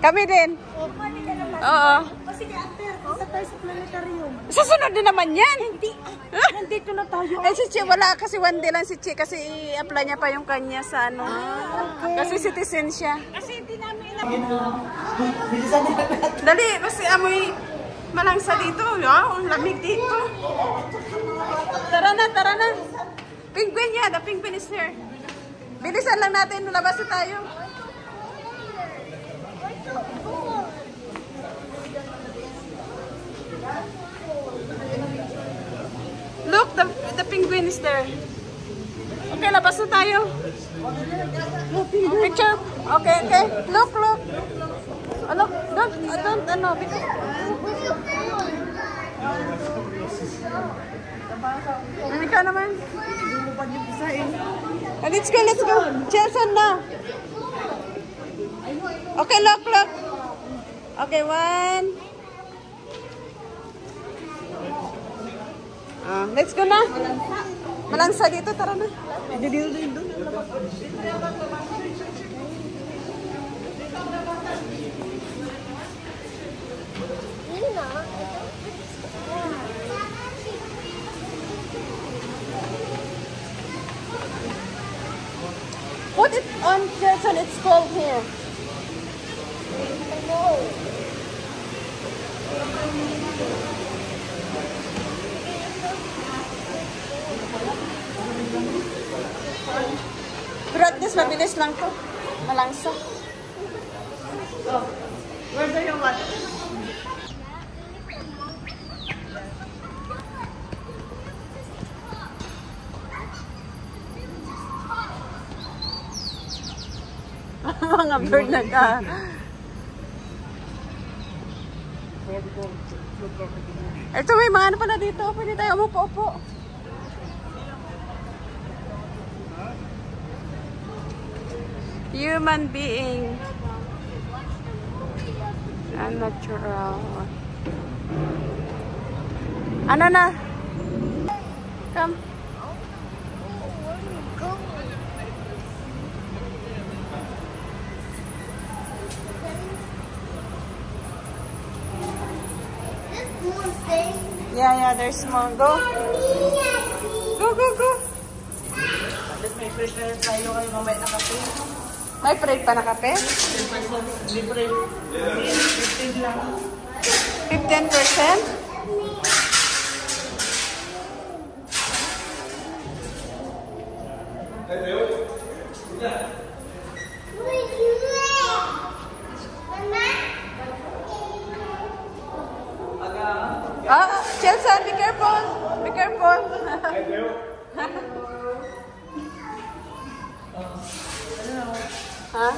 Kami din. Oo. Kasi sa tayo sa planetarium. Susunod din naman yan. Hindi. Nandito na tayo. Eh si Chi, wala kasi one day lang si Chi kasi i-apply niya pa yung kanya sa ano. Okay. Kasi citizen siya. Kasi hindi namin alam. Dali, kasi amoy malangsa dito. Wow, ang lamig dito. Tara na, tara na. Penguin yan, the penguin is here. Bilisan lang natin, labas na tayo. Look, the penguin is there. Okay, labas na tayo. Picture. Okay, okay. Look, look. Oh, look, don't, ano, because... Ano ka naman? Oh, let's go, let's go. Chelsea na. Okay, look, look. Okay, one. Let's go na. Malangsa dito, tara na. Put it on Jason, it's cold here. Pero at least mabilis lang to. Malangsa. Oh, where do you want? Mga bird na ka. Ito may mga ano pala dito. Pwede tayo umupo-upo. Human being. Unnatural. Ano na? Come. Yeah, there's more. Go. Go, go, go. May prepare tayo kayo mamaya na kape. May pray pa na kape? Libre. 15 lang. 15%? Chelsea, be careful. Be careful. Huh?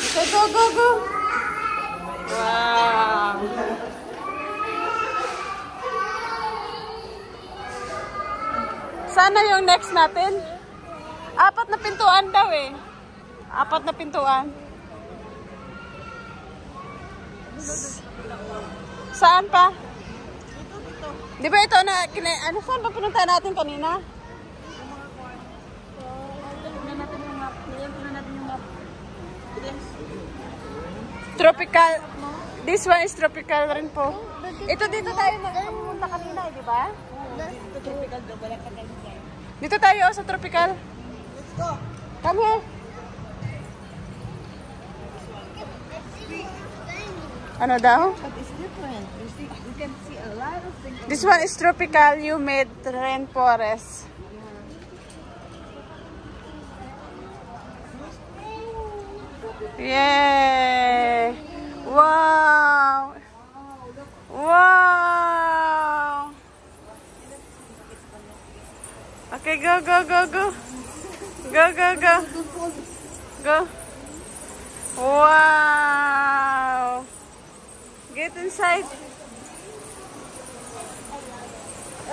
Okay, go, go, go. Wow. Sana yung next natin. 4 na pintuan daw eh. 4 na pintuan. Saan pa? Di ba ito na, ano saan ba pinunta natin kanina? Tropical. This one is tropical rin po. Ito dito tayo pumunta kanina eh, di ba? Dito tayo sa tropical. Let's go. Come here. Ano daw? But it's different. You can see a lot of things. This one is tropical humid rainforest. Yay! Wow! Wow! Okay, go, go, go, go. Go, go, go. Go. Wow! Get inside.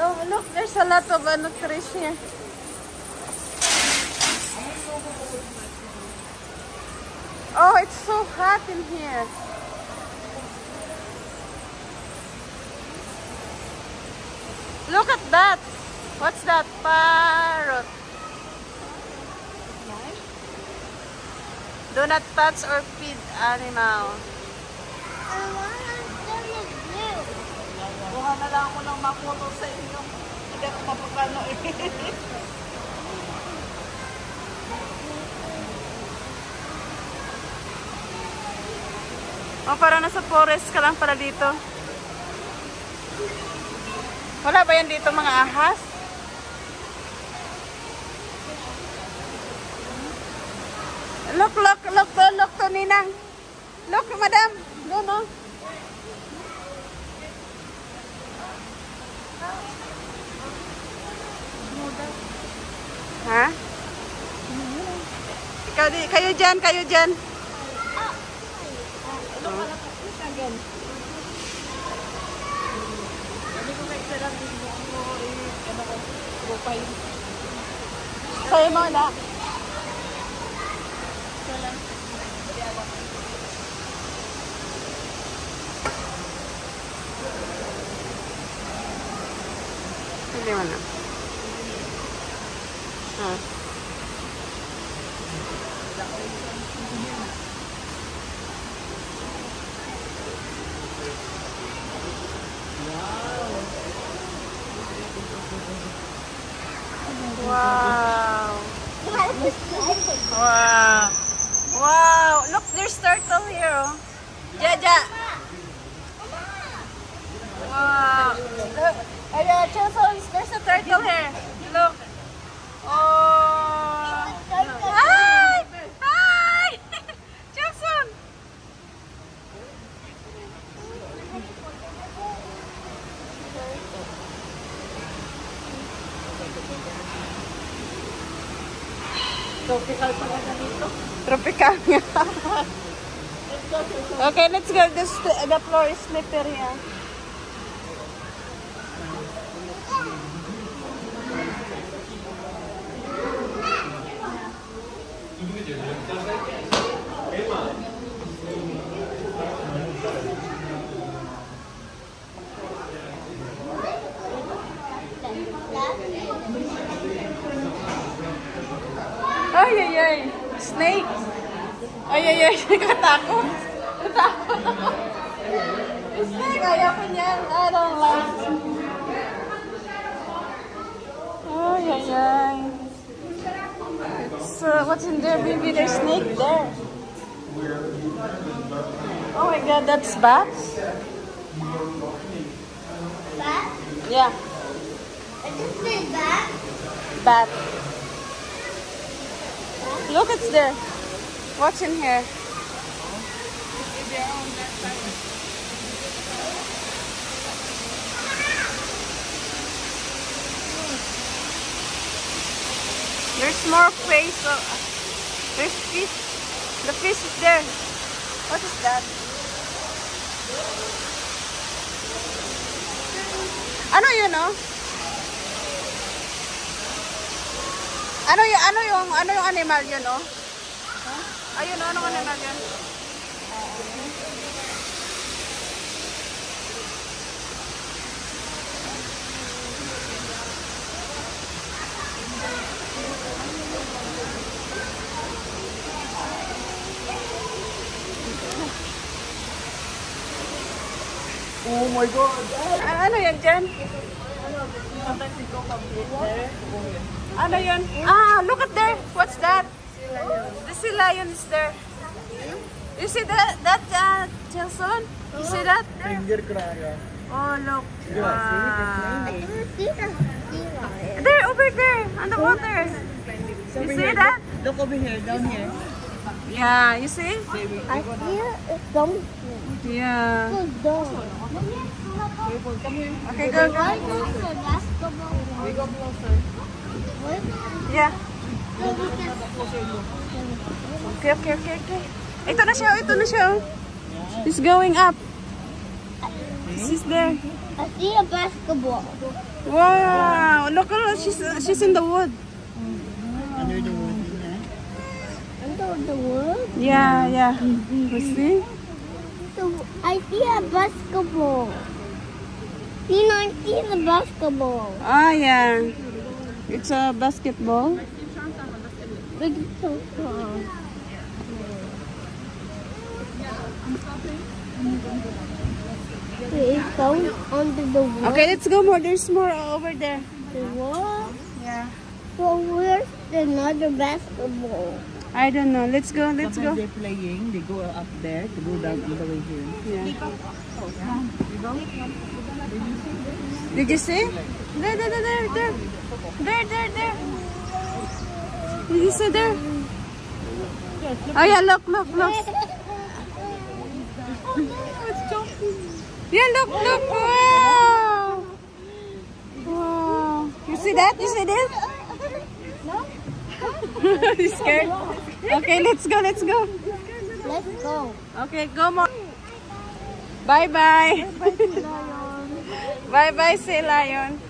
Oh, look, there's a lot of trees here. Oh, it's so hot in here. Look at that. What's that? Parrot. Do not touch or feed animal. Buha na lang ako ng makuto sa inyo. Hindi ako mapapano eh. Oh, parang nasa forest ka lang pala dito. Wala ba yan dito mga ahas? Look to, Ninang. Look, madam. Doon, no? Ha? Kayo dyan. Sa'yo mo na. Hindi mo na. Wow. Wow. Look, there's turtle here. Oh. Jaja. Wow. Look. There's a turtle here. Look. Oh. Hi. Jason. Tropical pala na dito. Tropical nga. Okay, let's go. The floor is slippery. Ay. Snake. Ay. Nakatakot. Snake, ayaw ko niyan. I don't like. Ay. It's, what's in there, baby? There's snake there. Oh my God, that's bats? Bat? Yeah. I just said bat. Bat. Look, it's there. What's in here? There's more fish. There's fish. The fish is there. What is that? Ano yun, oh? Ano yung animal yun, oh? Ayun, anong animal yun? Oh my God! Ano yan dyan? Ano yun? Look at there. What's that? The sea lion is there. You see that, Jason? You see that? Finger cry. Oh, look. I don't see the zero. There, over there, on the water. You see that? Look over here, down here. Yeah, you see? I see it dumping. Yeah. So dumb. Come here. Okay, go. Why is the basketball? We go closer. Yeah. So we can Okay. Ito na siya. Oh. He's going up. She's there. I see a basketball. Wow. Look, she's in the wood. Under the wood. Under the wood? Yeah. You see? So I see a basketball. You know, I see the basketball. Oh, yeah. It's a basketball. Big sofa. It's going under the wall. Okay, let's go more. There's more over there. The wall? Yeah. So where's another basketball? I don't know. Let's go. Let's Sometimes go. they're playing, they go up there to go down all the way here. Yeah. Did you see? There. There. Did you see there? Oh yeah, look. Yeah, look. Wow. You see that? You see this? You scared? Okay, let's go. Let's go. Okay, go more. Bye-bye. Bye-bye, say lion.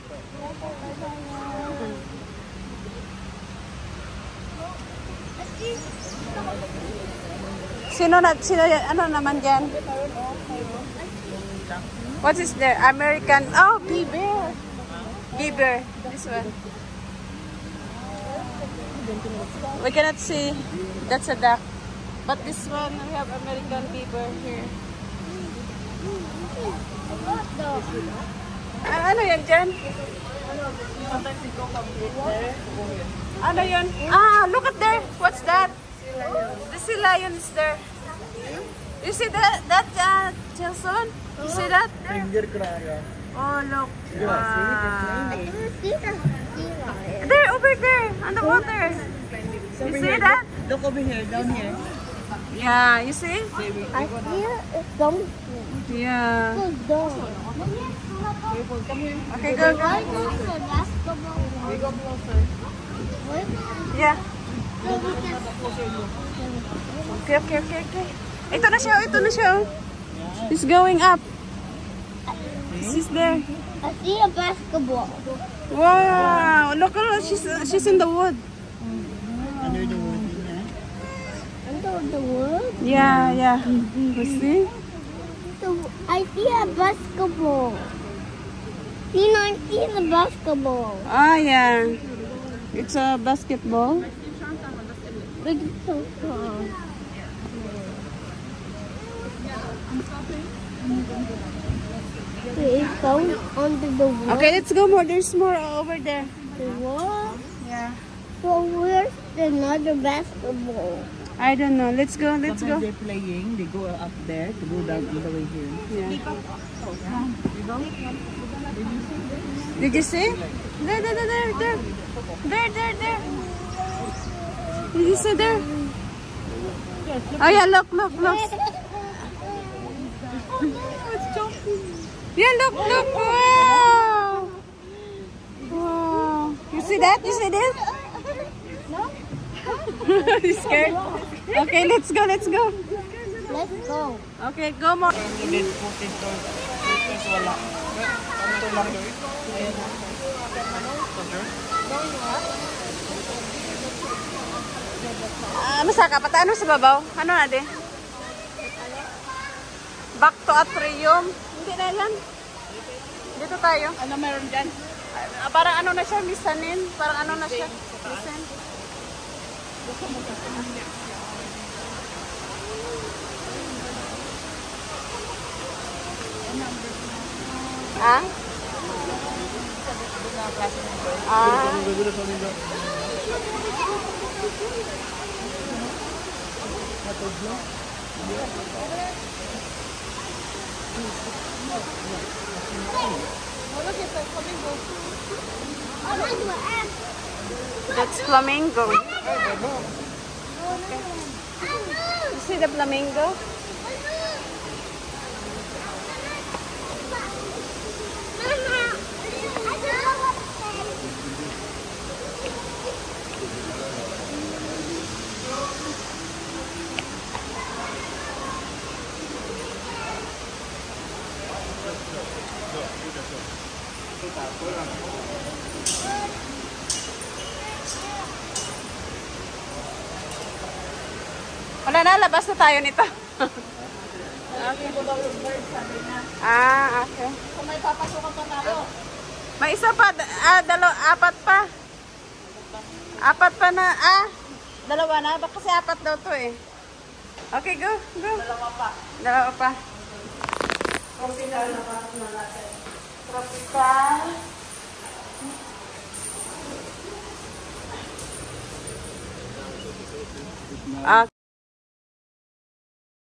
Sino ano naman yan? What is there? American, oh, beaver. Beaver, this one. We cannot see, that's a duck. But this one, we have American beaver here. Ano yan dyan? Ano yun? Ah, look at there. What's that? The sea lion is there. You see that, Chilson? You see that? Oh, look. Wow. There, over there, on the water. You see that? Look over here, down here. Yeah, you see? I hear something. Yeah. Go down. Okay, go. Why not the basketball? We go closer. Yeah. So we can Okay. Ito na siya. He's going up. She's there. I see a basketball. Wow, look at her. She's in the wood. Under the wood, yeah. Under the wood? Yeah. You see? So I see a basketball. I see the basketball. Ah, yeah. It's a basketball. Big sofa. It's going under the wall. Okay, let's go more. There's more over there. The wall? Yeah. So where's another basketball? I don't know. Let's go. Sometimes they're playing, they go up there to go down all the way here. Yeah. Did you see? There. Did you see there? Oh yeah, look. Yeah, look. Wow. You see that? You see this? No? You scared? Okay, let's go. Let's go. Okay, go more. Ano sa kapata? Ano sa babaw? Ano natin? Back to atrium. Hindi na yan. Dito tayo. Ano meron dyan? Parang ano na siya, misanin. Parang ano na siya. Misan. Ah? That's flamingo. You see the flamingo? Wala na, labas na tayo nito. Okay. Ah, okay. Kung may papasukan pa tayo. May isa pa, apat pa. Apat pa na, dalawa na. Baka kasi apat daw to eh. Okay, go, go. Dalawa pa. Tropical na pa natin. Tropical.